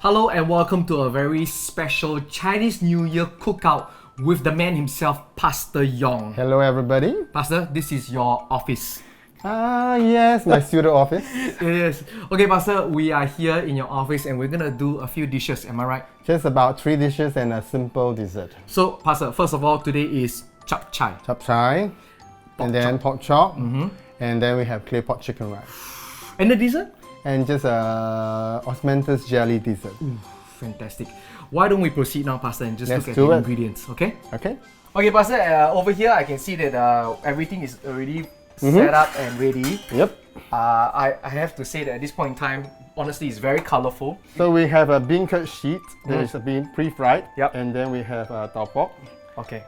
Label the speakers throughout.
Speaker 1: Hello and welcome to a very special Chinese New Year cookout with the man himself, Pastor Yong.
Speaker 2: Hello everybody.
Speaker 1: Pastor, this is your office.
Speaker 2: Yes, my studio office.
Speaker 1: Yes. Okay, Pastor, we are here in your office and we're gonna do a few dishes, am I right?
Speaker 2: Just about 3 dishes and a simple dessert.
Speaker 1: So, Pastor, first of all, today is chap chai.
Speaker 2: Chap chai, and then pork chop, and then we have clay pot chicken rice.
Speaker 1: And the dessert?
Speaker 2: And just a Osmentous Jelly dessert.
Speaker 1: Ooh, fantastic. Why don't we proceed now, Pastor, and just
Speaker 2: Let's
Speaker 1: look at
Speaker 2: do
Speaker 1: the
Speaker 2: it.
Speaker 1: ingredients, okay?
Speaker 2: Okay.
Speaker 1: Okay, Pastor, over here I can see that everything is already set up and ready.
Speaker 2: Yep.
Speaker 1: I have to say that at this point in time, honestly, it's very colorful.
Speaker 2: So we have a bean curd sheet that is being pre-fried.
Speaker 1: Yep.
Speaker 2: And then we have tau pork.
Speaker 1: Okay.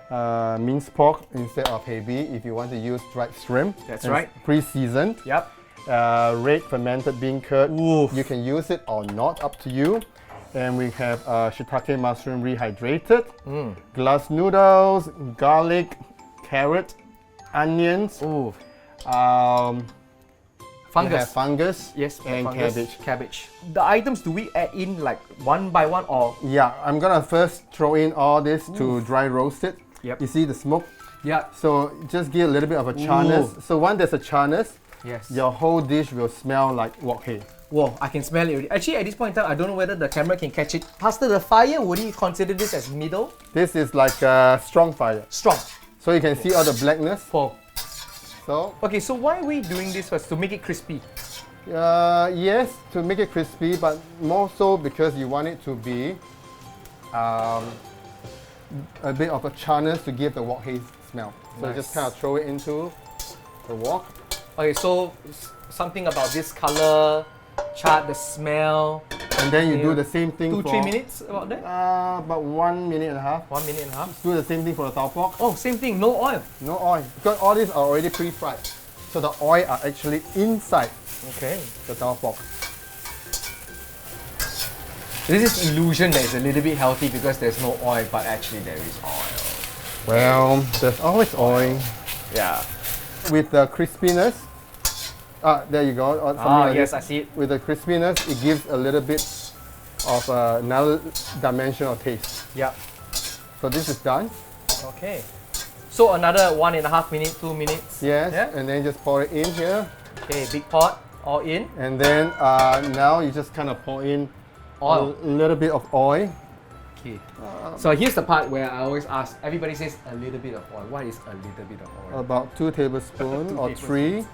Speaker 2: Minced pork instead of heavy if you want to use dried shrimp.
Speaker 1: That's
Speaker 2: And
Speaker 1: right.
Speaker 2: Pre-seasoned.
Speaker 1: Yep.
Speaker 2: Red fermented bean curd.
Speaker 1: Oof.
Speaker 2: You can use it or not, up to you. And we have shiitake mushroom rehydrated, glass noodles, garlic, carrot, onions,
Speaker 1: Ooh.
Speaker 2: we
Speaker 1: Fungus.
Speaker 2: have fungus,
Speaker 1: Yes,
Speaker 2: and
Speaker 1: fungus, cabbage. The items, do we add in like one by one or?
Speaker 2: Yeah, I'm gonna first throw in all this to dry roast it.
Speaker 1: Yep.
Speaker 2: You see the smoke?
Speaker 1: Yeah.
Speaker 2: So just give a little bit of a charness. So once there's a charness,
Speaker 1: Yes.
Speaker 2: your whole dish will smell like wok hei.
Speaker 1: Whoa, I can smell it already. Actually, at this point in time, I don't know whether the camera can catch it. Pastor, the fire, would you consider this as middle?
Speaker 2: This is like a strong fire.
Speaker 1: Strong.
Speaker 2: So you can see all the blackness.
Speaker 1: For.
Speaker 2: So
Speaker 1: Okay, so why are we doing this first? To make it crispy?
Speaker 2: yes, to make it crispy, but more so because you want it to be a bit of a charness to give the wok hei smell. So
Speaker 1: Nice.
Speaker 2: just kind of throw it into the wok.
Speaker 1: Okay, so something about this color, chart, the smell.
Speaker 2: And then you
Speaker 1: Yeah.
Speaker 2: do the same thing
Speaker 1: 2-3
Speaker 2: for
Speaker 1: minutes about that?
Speaker 2: about 1 minute and a half.
Speaker 1: 1 minute and a half.
Speaker 2: Do the same thing for the tau pork.
Speaker 1: Oh, same thing, no oil.
Speaker 2: No oil, because all these are already pre-fried. So the oil are actually inside
Speaker 1: Okay.
Speaker 2: the tau pork.
Speaker 1: This is illusion that it's a little bit healthy because there's no oil, but actually there is oil.
Speaker 2: Well, there's always oil.
Speaker 1: Yeah.
Speaker 2: With the crispiness, there you go. or something like
Speaker 1: yes,
Speaker 2: this.
Speaker 1: I see it.
Speaker 2: With the crispiness, it gives a little bit of another dimension of taste.
Speaker 1: Yeah.
Speaker 2: So this is done.
Speaker 1: Okay. So another 1.5 minutes, 2 minutes.
Speaker 2: Yes,
Speaker 1: Yeah.
Speaker 2: and then just pour it in here.
Speaker 1: Okay, big pot, all in.
Speaker 2: And then now you just kind of pour in
Speaker 1: Oil.
Speaker 2: a little bit of oil.
Speaker 1: Okay. So here's the part where I always ask, everybody says a little bit of oil. What is a little bit of oil?
Speaker 2: About 2 tablespoons or 3.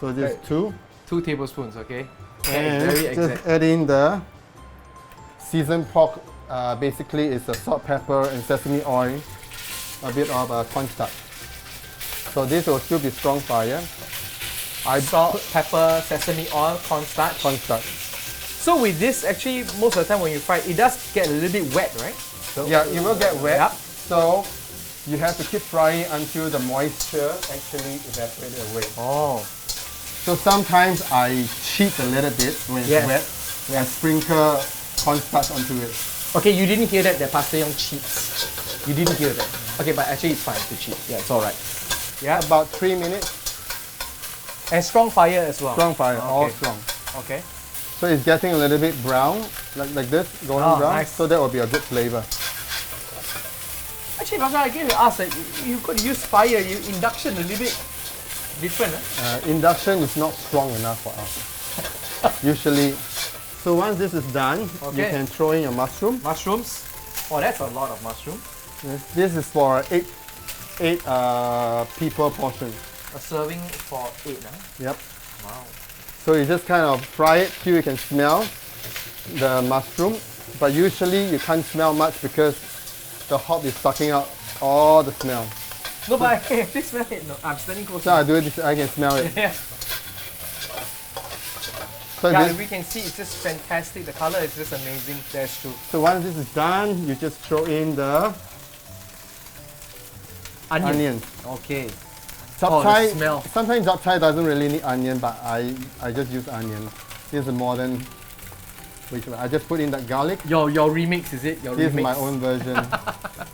Speaker 2: So just
Speaker 1: Right.
Speaker 2: 2.
Speaker 1: 2 tablespoons, okay? That is
Speaker 2: And
Speaker 1: very
Speaker 2: just
Speaker 1: exact.
Speaker 2: add in the seasoned pork. Basically, it's a salt, pepper, and sesame oil. A bit of cornstarch. So this will still be strong fire.
Speaker 1: Salt, pepper, sesame oil, cornstarch.
Speaker 2: Cornstarch.
Speaker 1: So with this, actually, most of the time when you fry, it does get a little bit wet, right? So
Speaker 2: Yeah, it will get wet.
Speaker 1: Yep.
Speaker 2: So you have to keep frying until the moisture actually evaporates away.
Speaker 1: Oh.
Speaker 2: So sometimes I cheat a little bit when it's
Speaker 1: Yes.
Speaker 2: wet and sprinkle cornstarch onto it.
Speaker 1: Okay, you didn't hear that Pastor Yong cheats. You didn't hear that. Okay, but actually it's fine to cheat. Yeah, it's alright. Yeah.
Speaker 2: About 3 minutes.
Speaker 1: And strong fire as well.
Speaker 2: Strong fire, all
Speaker 1: Okay.
Speaker 2: strong.
Speaker 1: Okay.
Speaker 2: So it's getting a little bit brown, like this, golden
Speaker 1: Oh,
Speaker 2: brown.
Speaker 1: nice.
Speaker 2: So that will be a good flavor.
Speaker 1: Actually, Pastor, I give you ask that you could use fire, induction a little bit different.
Speaker 2: Induction is not strong enough for us. Usually. So once this is done, you
Speaker 1: Okay.
Speaker 2: can throw in your mushroom.
Speaker 1: Mushrooms. Oh, that's a lot of mushroom.
Speaker 2: This is for 8 people portion.
Speaker 1: A serving for 8.
Speaker 2: Yep.
Speaker 1: Wow.
Speaker 2: So you just kind of fry it till you can smell the mushroom. But usually you can't smell much because the hob is sucking out all the smell.
Speaker 1: No, but I can actually smell it. No, I'm standing close.
Speaker 2: So I do it, I can smell it.
Speaker 1: Yeah.
Speaker 2: So,
Speaker 1: Yeah,
Speaker 2: this,
Speaker 1: we can see it's just fantastic. The color is just amazing. That's true.
Speaker 2: so once this is done, you just throw in the onion.
Speaker 1: Okay.
Speaker 2: Chap
Speaker 1: Oh, the
Speaker 2: chai,
Speaker 1: smell.
Speaker 2: sometimes chap chai doesn't really need onion, but I just use onion. This is a modern, which I just put in that garlic.
Speaker 1: Your remix, is it? Your
Speaker 2: This
Speaker 1: remix.
Speaker 2: is my own version.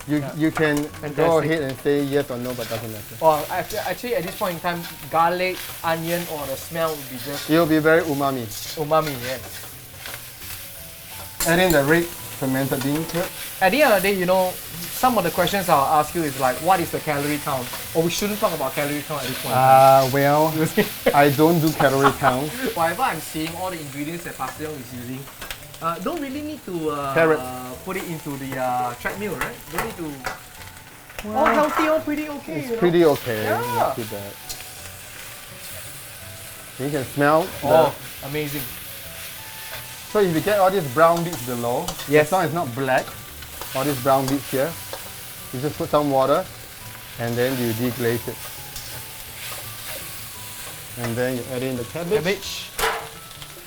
Speaker 2: You can go
Speaker 1: Fantastic.
Speaker 2: ahead and say yes or no, but doesn't matter.
Speaker 1: Or actually, at this point in time, garlic, onion, or the smell would be just
Speaker 2: It will be very umami.
Speaker 1: umami. Yes.
Speaker 2: Add in the red fermented bean curd.
Speaker 1: At the end of the day, you know, some of the questions I'll ask you is like, what is the calorie count? Or we shouldn't talk about calorie count at this point.
Speaker 2: Well, I don't do calorie count.
Speaker 1: Whatever I'm seeing, all the ingredients that Pastor Yong is using, don't really need to
Speaker 2: Carrot.
Speaker 1: put it into the treadmill, right? Don't need to. All healthy, all pretty okay.
Speaker 2: It's pretty okay.
Speaker 1: Yeah.
Speaker 2: Not too bad. You can smell.
Speaker 1: Oh, amazing.
Speaker 2: So if you get all these brown bits below,
Speaker 1: Yes.
Speaker 2: as long as it's not black, all these brown bits here, you just put some water and then you deglaze it. And then you add in the cabbage.
Speaker 1: Cabbage.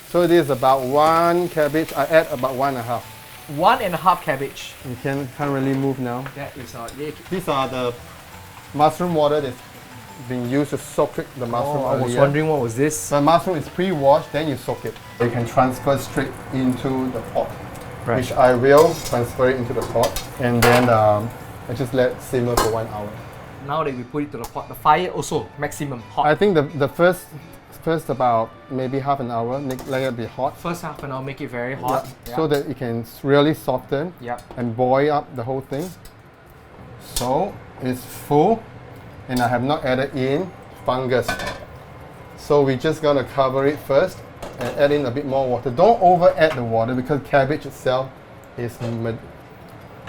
Speaker 2: So this is about 1 cabbage. I add about 1.5.
Speaker 1: 1.5 cabbage.
Speaker 2: You can't really move now.
Speaker 1: That is
Speaker 2: These are the mushroom water that's been used to soak the mushroom
Speaker 1: I was
Speaker 2: earlier.
Speaker 1: wondering what was this.
Speaker 2: The mushroom is pre-washed, then you soak it. You can transfer straight into the pot, which I will transfer it into the pot, and then I just let it simmer for 1 hour.
Speaker 1: Now that we put it to the pot, the fire also maximum hot.
Speaker 2: I think the first about maybe half an hour, let it be hot.
Speaker 1: First half an hour, make it very hot.
Speaker 2: So that it can really soften and boil up the whole thing. So it's full, and I have not added in fungus. So we're just gonna cover it first and add in a bit more water. Don't over add the water because cabbage itself is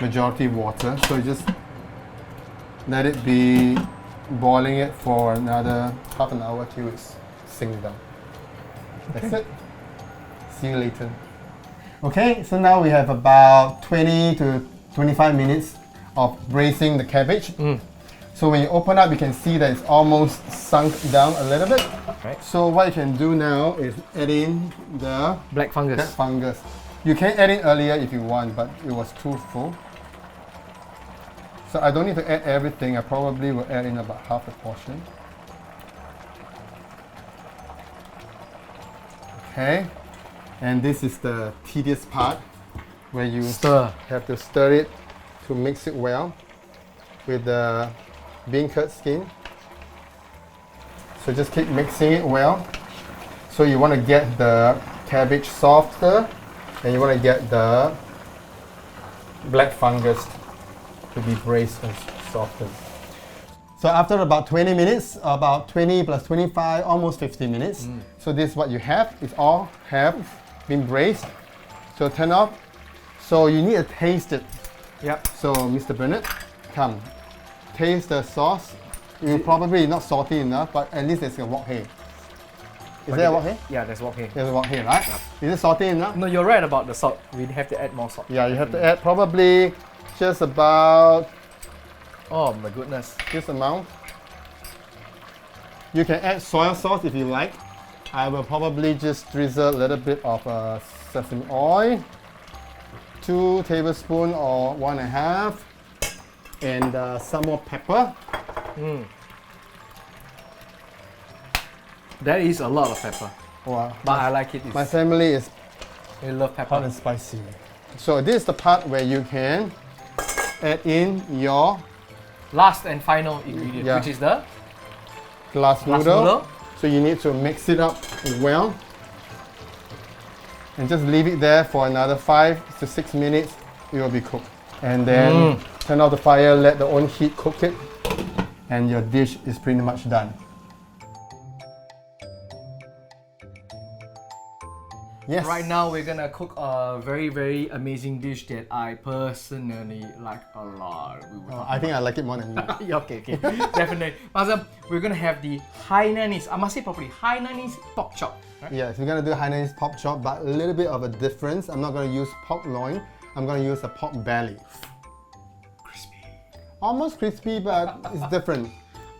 Speaker 2: majority water. So you just let it be boiling it for another half an hour till it's sink down. That's it. See you later. Okay, so now we have about 20 to 25 minutes of braising the cabbage. So when you open up, you can see that it's almost sunk down a little bit.
Speaker 1: Right.
Speaker 2: So what you can do now is add in the
Speaker 1: Black fungus.
Speaker 2: fungus. You can add in earlier if you want, but it was too full. So I don't need to add everything. I probably will add in about half the portion. Okay, and this is the tedious part where you have to stir it to mix it well with the bean curd skin. So just keep mixing it well. So you want to get the cabbage softer, and you want to get the black fungus to be braised and softened. So after about 20 minutes, about 20 plus 25, almost 50 minutes. So this is what you have. It's all have been braised. So turn off. So you need to taste it.
Speaker 1: Yep.
Speaker 2: So Mr. Bernard, come. Taste the sauce. You're probably not salty enough, but at least there's a wok hei. Is there a wok hei?
Speaker 1: Yeah, there's wok hei.
Speaker 2: There's a wok hei, right? Is it salty enough?
Speaker 1: No, you're right about the salt. We have to add more salt.
Speaker 2: Yeah, you have to add probably just about
Speaker 1: Oh my goodness.
Speaker 2: this amount. You can add soy sauce if you like. I will probably just drizzle a little bit of sesame oil, 2 tablespoons or 1.5, and some more pepper.
Speaker 1: That is a lot of pepper.
Speaker 2: Wow.
Speaker 1: But I like it.
Speaker 2: My family is
Speaker 1: We love
Speaker 2: hot
Speaker 1: pepper.
Speaker 2: and spicy. So this is the part where you can add in your
Speaker 1: Last and final ingredient,
Speaker 2: Yeah.
Speaker 1: which is the
Speaker 2: glass
Speaker 1: glass
Speaker 2: noodle.
Speaker 1: noodle.
Speaker 2: So you need to mix it up well and just leave it there for another 5 to 6 minutes. It will be cooked. And then turn off the fire, let the own heat cook it, and your dish is pretty much done. Yes.
Speaker 1: Right now, we're gonna cook a very, very amazing dish that I personally like a lot. We will
Speaker 2: I think I like it more than you.
Speaker 1: Yeah, okay, definitely. Mazam, we're gonna have the Hainanese, I must say properly, Hainanese pork chop. Right?
Speaker 2: Yes, we're gonna do Hainanese pork chop, but a little bit of a difference. I'm not gonna use pork loin. I'm gonna use a pork belly.
Speaker 1: Crispy.
Speaker 2: Almost crispy, but it's different.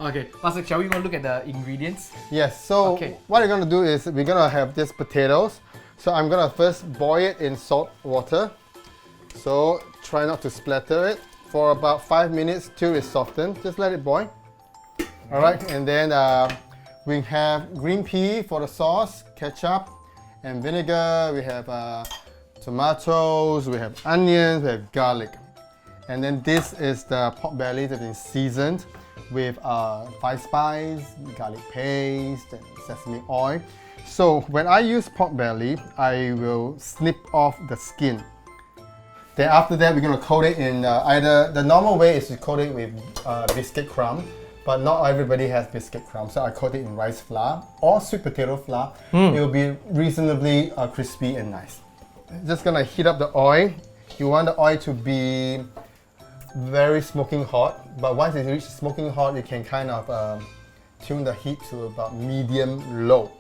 Speaker 1: Okay, Pastor, shall we go look at the ingredients?
Speaker 2: Yes, so what we're gonna do is we're gonna have these potatoes. So I'm gonna first boil it in salt water. So try not to splatter it for about 5 minutes till it's softened. Just let it boil. Alright, and then we have green pea for the sauce, ketchup and vinegar. We have tomatoes, we have onions, we have garlic. And then this is the pork belly that has been seasoned with 5 spice, garlic paste, and sesame oil. So when I use pork belly, I will snip off the skin. Then after that, we're going to coat it in either, the normal way is to coat it with biscuit crumb, but not everybody has biscuit crumb. So I coat it in rice flour or sweet potato flour. It will be reasonably crispy and nice. Just going to heat up the oil. You want the oil to be very smoking hot, but once it reaches smoking hot, you can kind of tune the heat to about medium low.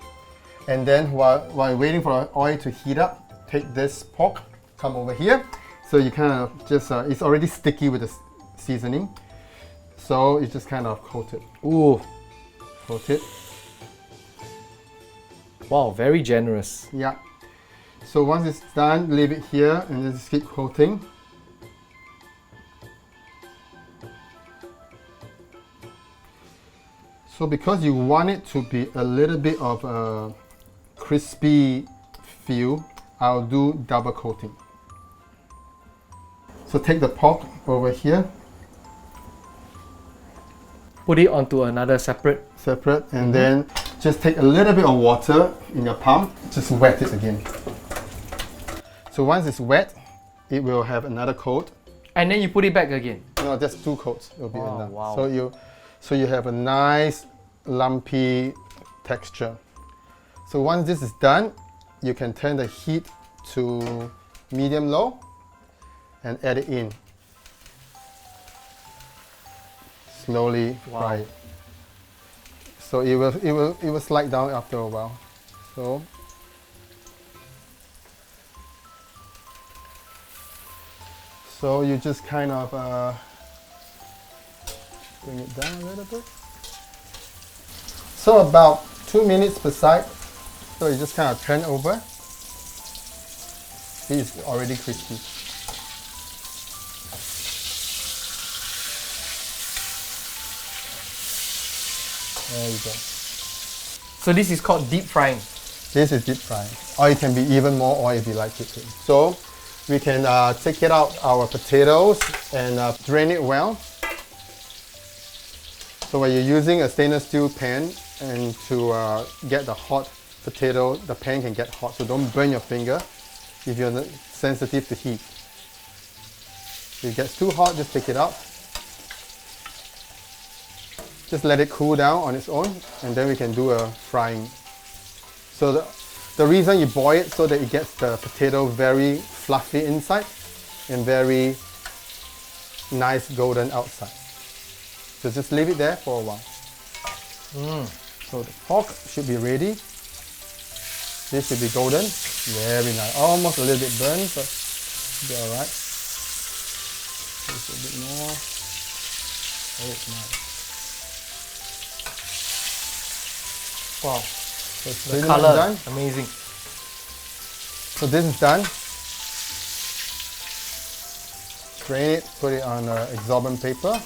Speaker 2: And then while waiting for the oil to heat up, take this pork, come over here. So you kind of just, it's already sticky with the seasoning. So you just kind of coat it.
Speaker 1: Ooh.
Speaker 2: Coat it.
Speaker 1: Wow, very generous.
Speaker 2: Yeah. So once it's done, leave it here and just keep coating. So because you want it to be a little bit of a crispy feel, I'll do double coating. So take the pork over here.
Speaker 1: Put it onto another separate.
Speaker 2: And then just take a little bit of water in your palm, just wet it again. So once it's wet, it will have another coat.
Speaker 1: And then you put it back again?
Speaker 2: No, just 2 coats will be enough.
Speaker 1: Wow.
Speaker 2: So you have a nice lumpy texture. So once this is done, you can turn the heat to medium-low and add it in. Slowly fry it. So it will slide down after a while. So you just kind of bring it down a little bit. So about 2 minutes per side. So you just kind of turn over. See, it's already crispy. There you go.
Speaker 1: So this is called deep frying?
Speaker 2: This is deep frying. Or it can be even more oil if you like it too. So we can take it out our potatoes and drain it well. So when you're using a stainless steel pan and to get the hot potato, the pan can get hot. So don't burn your finger if you're sensitive to heat. If it gets too hot, just take it out. Just let it cool down on its own, and then we can do a frying. So the reason you boil it so that it gets the potato very fluffy inside and very nice golden outside. So just leave it there for a while. So the pork should be ready. This should be golden. Very nice. Almost a little bit burnt, but it'll be alright. Just a bit more. Oh, it's nice.
Speaker 1: Wow.
Speaker 2: So
Speaker 1: The color,
Speaker 2: done.
Speaker 1: amazing.
Speaker 2: So this is done. Drain it, put it on absorbent paper.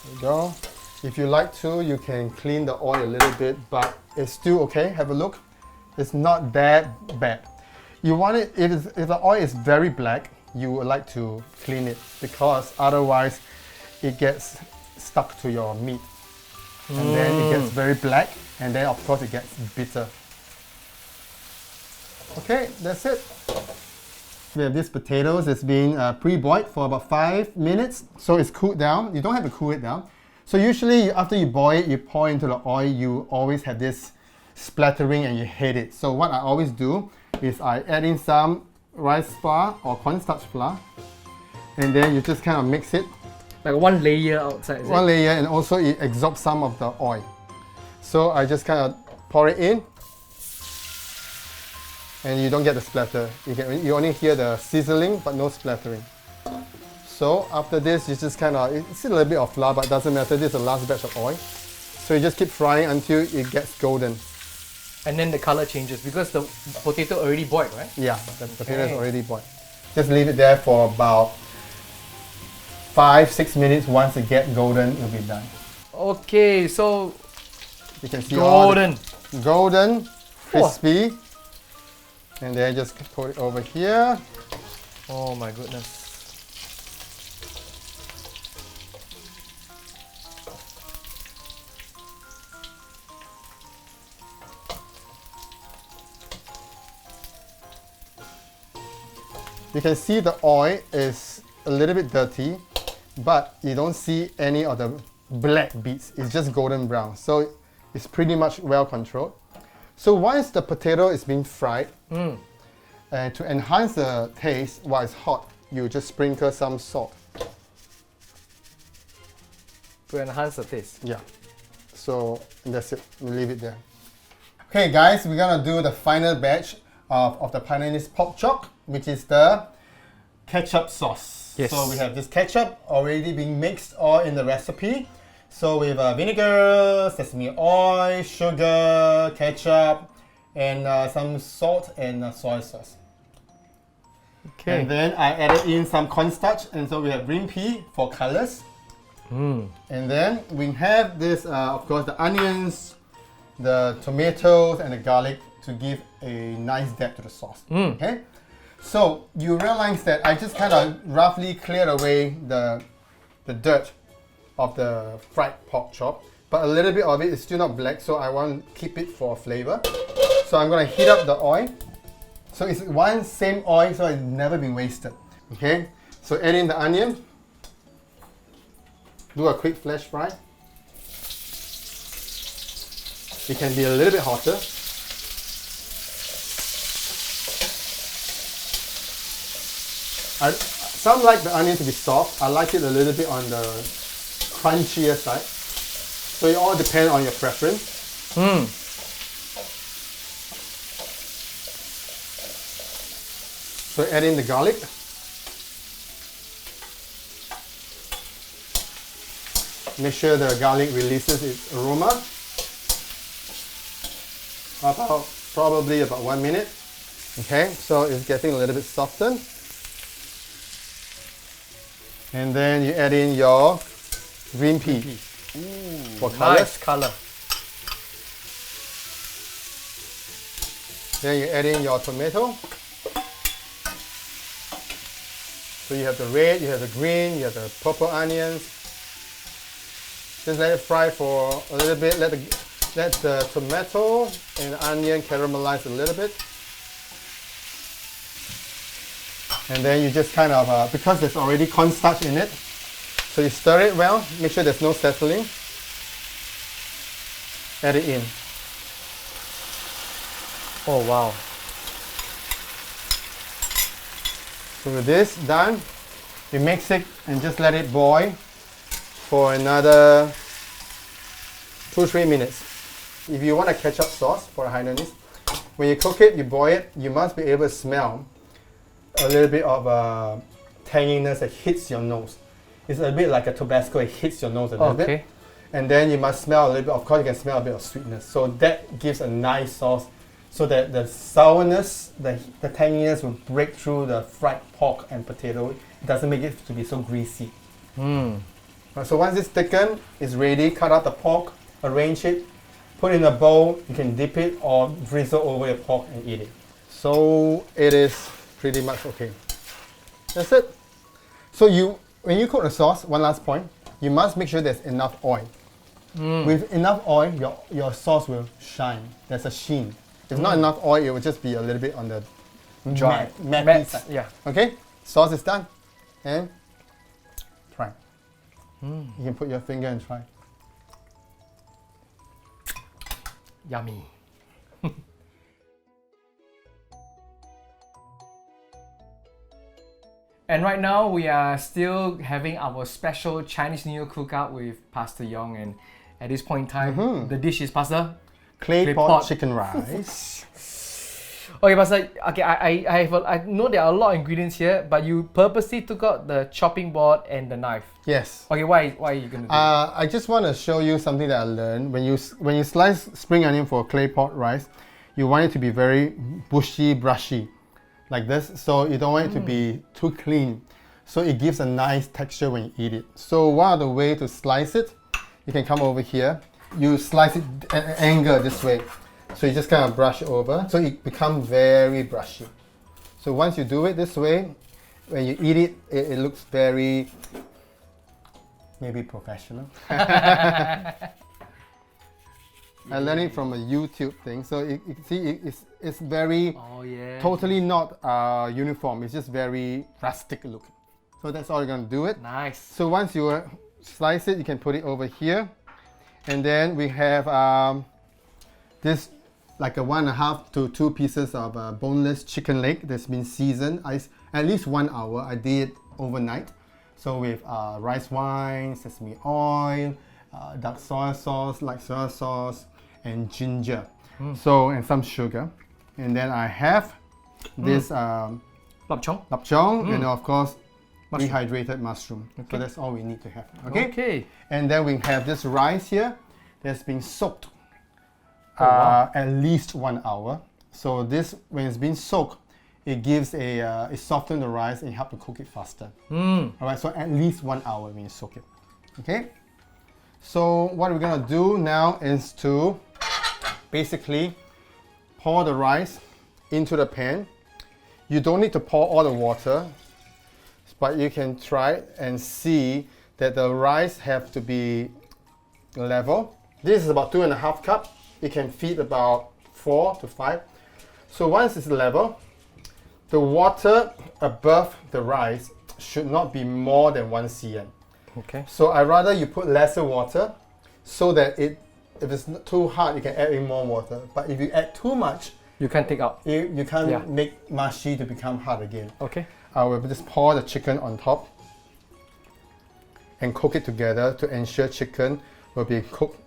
Speaker 2: There you go. If you like to, you can clean the oil a little bit, but it's still okay. Have a look. It's not that bad. You want it, if the oil is very black, you would like to clean it because otherwise it gets stuck to your meat. And then it gets very black, and then of course it gets bitter. Okay, that's it. We have these potatoes. It's been pre-boiled for about 5 minutes, so it's cooled down. You don't have to cool it down. So usually after you boil it, you pour into the oil, you always have this splattering and you hate it. So what I always do is I add in some rice flour or cornstarch flour, and then you just kind of mix it.
Speaker 1: Like one layer outside, is
Speaker 2: One layer, and also it absorbs some of the oil. So I just kind of pour it in, and you don't get the splatter. You only hear the sizzling, but no splattering. So after this, you just kind of, it's a little bit of flour, but it doesn't matter. This is the last batch of oil. So you just keep frying until it gets golden.
Speaker 1: And then the color changes because the potato already boiled, right?
Speaker 2: Yeah, the potato is already boiled. Just leave it there for about 5-6 minutes. Once it gets golden, it'll be done.
Speaker 1: Okay, so
Speaker 2: You can see
Speaker 1: golden.
Speaker 2: Golden, crispy. And then just put it over here.
Speaker 1: Oh my goodness.
Speaker 2: You can see the oil is a little bit dirty, but you don't see any of the black bits. It's just golden brown. So it's pretty much well controlled. So once the potato is being fried, to enhance the taste while it's hot, you just sprinkle some salt.
Speaker 1: To enhance the taste.
Speaker 2: Yeah. So that's it. We leave it there. Okay, guys, we're gonna do the final batch of the Pioneer's pork chop, which is the ketchup sauce.
Speaker 1: Yes.
Speaker 2: So we have this ketchup already being mixed all in the recipe. So we have vinegar, sesame oil, sugar, ketchup, and some salt and soy sauce.
Speaker 1: Okay.
Speaker 2: And then I added in some cornstarch, and so we have green pea for colors. And then we have this, of course, the onions, the tomatoes, and the garlic to give a nice depth to the sauce. Okay. So you realize that I just kind of roughly cleared away the dirt of the fried pork chop, but a little bit of it is still not black, so I want to keep it for flavor. So I'm going to heat up the oil. So it's one same oil, so it's never been wasted. Okay, so add in the onion. Do a quick flash fry. It can be a little bit hotter. Some like the onion to be soft. I like it a little bit on the crunchier side. So it all depends on your preference. So add in the garlic. Make sure the garlic releases its aroma. Probably about 1 minute. Okay, so it's getting a little bit softened. And then you add in your green pea. For color.
Speaker 1: Nice color.
Speaker 2: Then you add in your tomato. So you have the red, you have the green, you have the purple onions. Just let it fry for a little bit. Let the tomato and the onion caramelize a little bit. And then you just kind of, because there's already cornstarch in it, so you stir it well, make sure there's no settling. Add it in.
Speaker 1: Oh wow.
Speaker 2: So with this done, you mix it and just let it boil for another 2-3 minutes. If you want a ketchup sauce for Hainanese, when you cook it, you boil it, you must be able to smell a little bit of tanginess that hits your nose. It's a bit like a Tabasco, it hits your nose a little bit. And then you must smell a little bit, of course you can smell a bit of sweetness. So that gives a nice sauce so that the sourness, the tanginess will break through the fried pork and potato. It doesn't make it to be so greasy. So once it's thickened, it's ready. Cut out the pork, arrange it, put it in a bowl. You can dip it or drizzle over your pork and eat it. So it is pretty much okay. That's it. So when you cook the sauce, one last point, you must make sure there's enough oil. With enough oil, your sauce will shine. There's a sheen. If not enough oil, it will just be a little bit on the dry, matte side.
Speaker 1: Yeah.
Speaker 2: Okay, sauce is done. And try. You can put your finger and try.
Speaker 1: Yummy. And right now we are still having our special Chinese New Year cookout with Pastor Yong, and at this point in time, the dish is Pastor?
Speaker 2: Clay pot chicken rice.
Speaker 1: Okay, Pastor. Okay, I know there are a lot of ingredients here, but you purposely took out the chopping board and the knife.
Speaker 2: Yes.
Speaker 1: Okay, why are you gonna do that?
Speaker 2: I just want to show you something that I learned. When you slice spring onion for clay pot rice, you want it to be very bushy, brushy, like this. So you don't want it to be too clean. So it gives a nice texture when you eat it. So one of the way to slice it, you can come over here. You slice it at an angle this way. So you just kind of brush it over. So it becomes very brushy. So once you do it this way, when you eat it, it looks very, maybe professional. I learned it from a YouTube thing. So it's very totally not uniform. It's just very rustic look. So that's all you're gonna do it.
Speaker 1: Nice.
Speaker 2: So once you slice it, you can put it over here. And then we have this like a 1.5 to 2 pieces of boneless chicken leg that's been seasoned at least 1 hour. I did it overnight. So with rice wine, sesame oil, dark soy sauce, light soy sauce, and ginger. So, and some sugar. And then I have this lapchong, and of course rehydrated mushroom. Okay. So that's all we need to have. Okay. And then we have this rice here that's been soaked at least 1 hour. So this, when it's been soaked, it gives it softens the rice and helps to cook it faster. All right, so at least 1 hour when you soak it. Okay. So what we're gonna do now is to basically pour the rice into the pan. You don't need to pour all the water, but you can try and see that the rice have to be level. This is about 2.5 cups. It can feed about 4 to 5. So once it's level, the water above the rice should not be more than 1 cm.
Speaker 1: Okay.
Speaker 2: So I rather you put lesser water so that if it's too hard, you can add in more water. But if you add too much,
Speaker 1: you can't take out.
Speaker 2: You can't make mushy to become hard again.
Speaker 1: Okay.
Speaker 2: I will just pour the chicken on top and cook it together to ensure chicken will be cooked.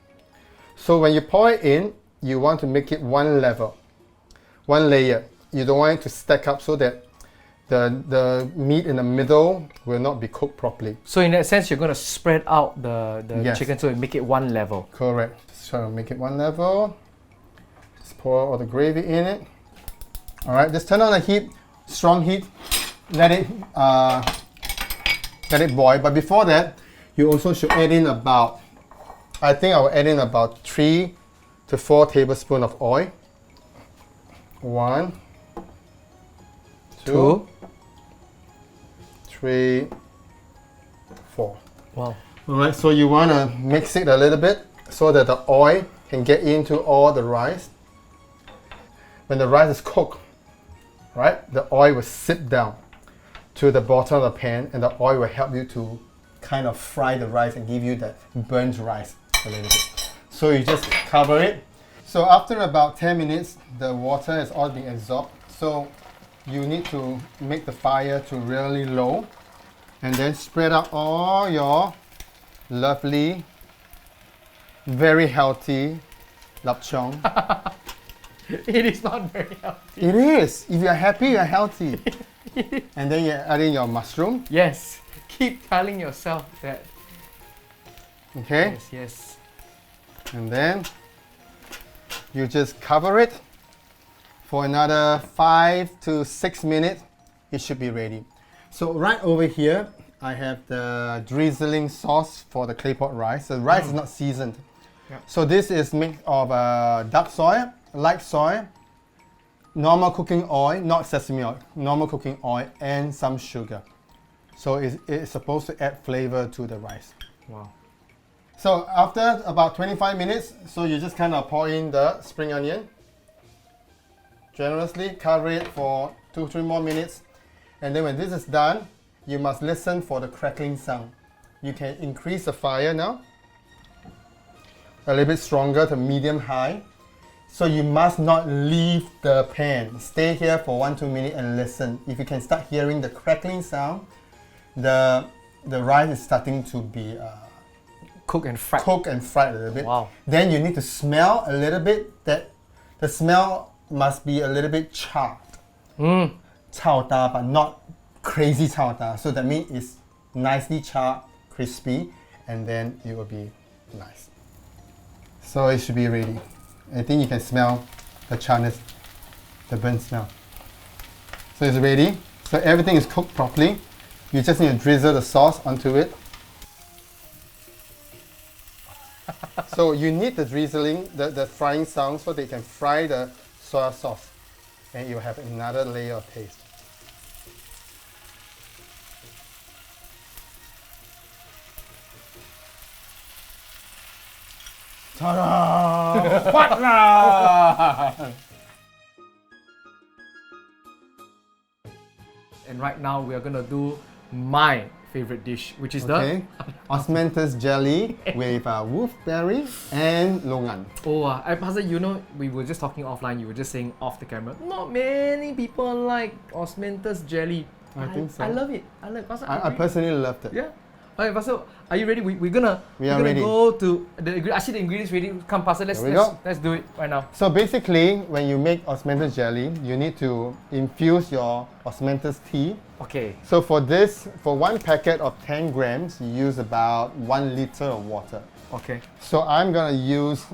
Speaker 2: So when you pour it in, you want to make it one level, one layer. You don't want it to stack up so that the meat in the middle will not be cooked properly.
Speaker 1: So in that sense, you're going to spread out the chicken so you make it one level.
Speaker 2: Correct. Just try to make it one level. Just pour all the gravy in it. All right, just turn on the heat, strong heat. Let it boil. But before that, you also should add in about, I think I will add in about 3 to 4 tablespoons of oil. 1, 2, 3, 4.
Speaker 1: Wow.
Speaker 2: All right, so you want to mix it a little bit so that the oil can get into all the rice. When the rice is cooked, right, the oil will sip down to the bottom of the pan, and the oil will help you to kind of fry the rice and give you that burnt rice a little bit. So you just cover it. So after about 10 minutes, the water has all been absorbed. So you need to make the fire to really low and then spread out all your lovely, very healthy lapchong.
Speaker 1: It is not very healthy.
Speaker 2: It is. If you're happy, you're healthy. And then you're adding your mushroom.
Speaker 1: Yes. Keep telling yourself that.
Speaker 2: Okay.
Speaker 1: Yes, yes.
Speaker 2: And then you just cover it for another 5 to 6 minutes. It should be ready. So right over here, I have the drizzling sauce for the clay pot rice. The rice is not seasoned. Yep. So this is made of dark soy, light soy, normal cooking oil, not sesame oil, normal cooking oil, and some sugar. So it's supposed to add flavor to the rice.
Speaker 1: Wow.
Speaker 2: So after about 25 minutes, so you just kind of pour in the spring onion. Generously cover it for 2-3 more minutes. And then when this is done, you must listen for the crackling sound. You can increase the fire now. A little bit stronger to medium high. So you must not leave the pan. Stay here for 1-2 minutes and listen. If you can start hearing the crackling sound, the rice is starting to be
Speaker 1: cooked and fried
Speaker 2: a little bit.
Speaker 1: Wow.
Speaker 2: Then you need to smell a little bit. That the smell must be a little bit charred. Chao da, but not crazy chao da. So that means it's nicely charred, crispy, and then it will be nice. So it should be ready. I think you can smell the charness, the burnt smell. So it's ready. So everything is cooked properly. You just need to drizzle the sauce onto it. So you need the drizzling, the frying sound, so they can fry the soy sauce, and you have another layer of taste. Ta-da! What now?
Speaker 1: And right now we are gonna do my favorite dish, which is
Speaker 2: Okay. Osmentous jelly with wolfberry and longan.
Speaker 1: Pastor, you know, we were just talking offline. You were just saying off the camera. Not many people like Osmentous jelly.
Speaker 2: I think so.
Speaker 1: I love it. I love it. Pastor,
Speaker 2: I personally loved it.
Speaker 1: yeah. Okay, Pastor, are you ready? We're gonna
Speaker 2: ready.
Speaker 1: go to the. I see the ingredients ready. Come, Pastor. Let's do it right now.
Speaker 2: So basically, when you make osmentous jelly, you need to infuse your osmentous tea.
Speaker 1: Okay.
Speaker 2: So for this, for 1 packet of 10 grams, you use about 1 liter of water.
Speaker 1: Okay.
Speaker 2: So I'm gonna use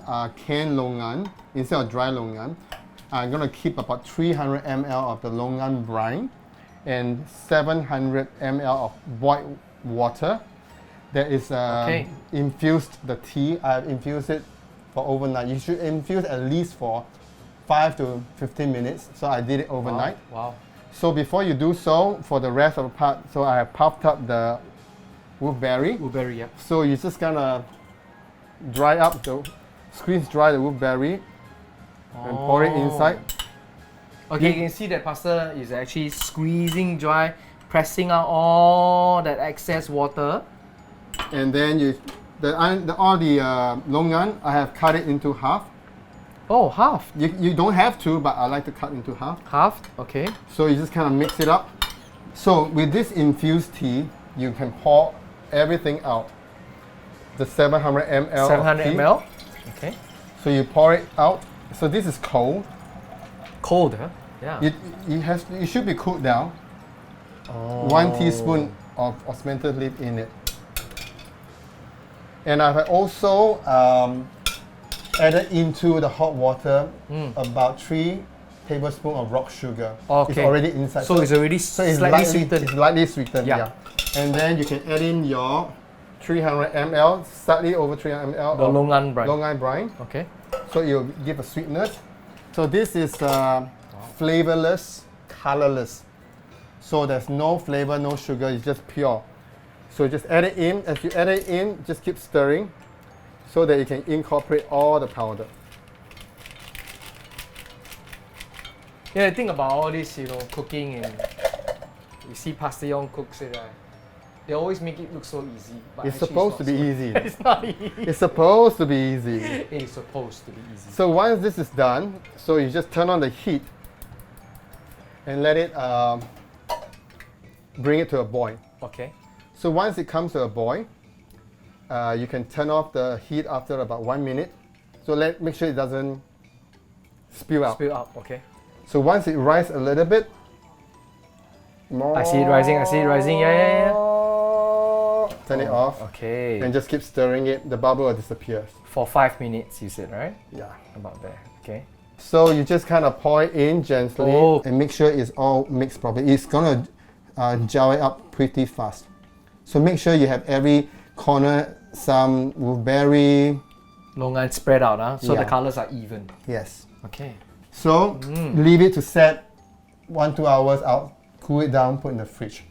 Speaker 2: canned longan instead of dry longan. I'm gonna keep about 300 ml of the longan brine and 700 ml of boiled water. That is infused the tea. I've infused it for overnight. You should infuse at least for 5 to 15 minutes. So I did it overnight.
Speaker 1: Wow.
Speaker 2: So before you do so, for the rest of the part, so I have puffed up the wolfberry.
Speaker 1: Wolfberry, yeah.
Speaker 2: So you just gonna squeeze dry the wolfberry and pour it inside.
Speaker 1: Okay, you can see that Pastor is actually squeezing dry, pressing out all that excess water.
Speaker 2: And then all the longan, I have cut it into half.
Speaker 1: Oh, half.
Speaker 2: You don't have to, but I like to cut into half.
Speaker 1: Half, okay.
Speaker 2: So you just kind of mix it up. So with this infused tea, you can pour everything out. The 700 ml
Speaker 1: 700
Speaker 2: of tea.
Speaker 1: ml. Okay.
Speaker 2: So you pour it out. So this is cold.
Speaker 1: Cold, huh? Yeah.
Speaker 2: It should be cooled down. 1 teaspoon of osmanthus leaf in it. And I've also added into the hot water about 3 tablespoons of rock sugar.
Speaker 1: Okay.
Speaker 2: It's already inside.
Speaker 1: So it's already slightly sweetened.
Speaker 2: It's lightly sweetened,
Speaker 1: Yeah.
Speaker 2: yeah. And then you can add in your 300 ml, slightly over 300 ml
Speaker 1: The
Speaker 2: of
Speaker 1: longan brine.
Speaker 2: longan brine.
Speaker 1: Okay.
Speaker 2: So you'll give a sweetness. So this is flavorless, colorless. So there's no flavor, no sugar, it's just pure. So just add it in. As you add it in, just keep stirring so that you can incorporate all the powder.
Speaker 1: Yeah, the thing about all this, cooking, and you see Pastor Yong cooks it, right? They always make it look so easy. But
Speaker 2: It's
Speaker 1: actually
Speaker 2: supposed to be easy.
Speaker 1: It's not easy.
Speaker 2: It's supposed to be easy.
Speaker 1: It is supposed to be easy.
Speaker 2: So once this is done, so you just turn on the heat and let it bring it to a boil.
Speaker 1: Okay.
Speaker 2: So once it comes to a boil, you can turn off the heat after about 1 minute. So make sure it doesn't spill out.
Speaker 1: Spill out, okay.
Speaker 2: So once it rises a little bit, more.
Speaker 1: I see it rising, yeah.
Speaker 2: Turn it off.
Speaker 1: Okay.
Speaker 2: And just keep stirring it. The bubble will disappear.
Speaker 1: For 5 minutes, you said, right?
Speaker 2: Yeah.
Speaker 1: About there, okay.
Speaker 2: So you just kind of pour it in gently and make sure it's all mixed properly. It's gonna gel it up pretty fast. So make sure you have every corner some wolfberry.
Speaker 1: Longan spread out, huh? So the
Speaker 2: Yeah.
Speaker 1: colors are even.
Speaker 2: Yes.
Speaker 1: Okay.
Speaker 2: So leave it to set 1-2 hours out, cool it down, put in the fridge.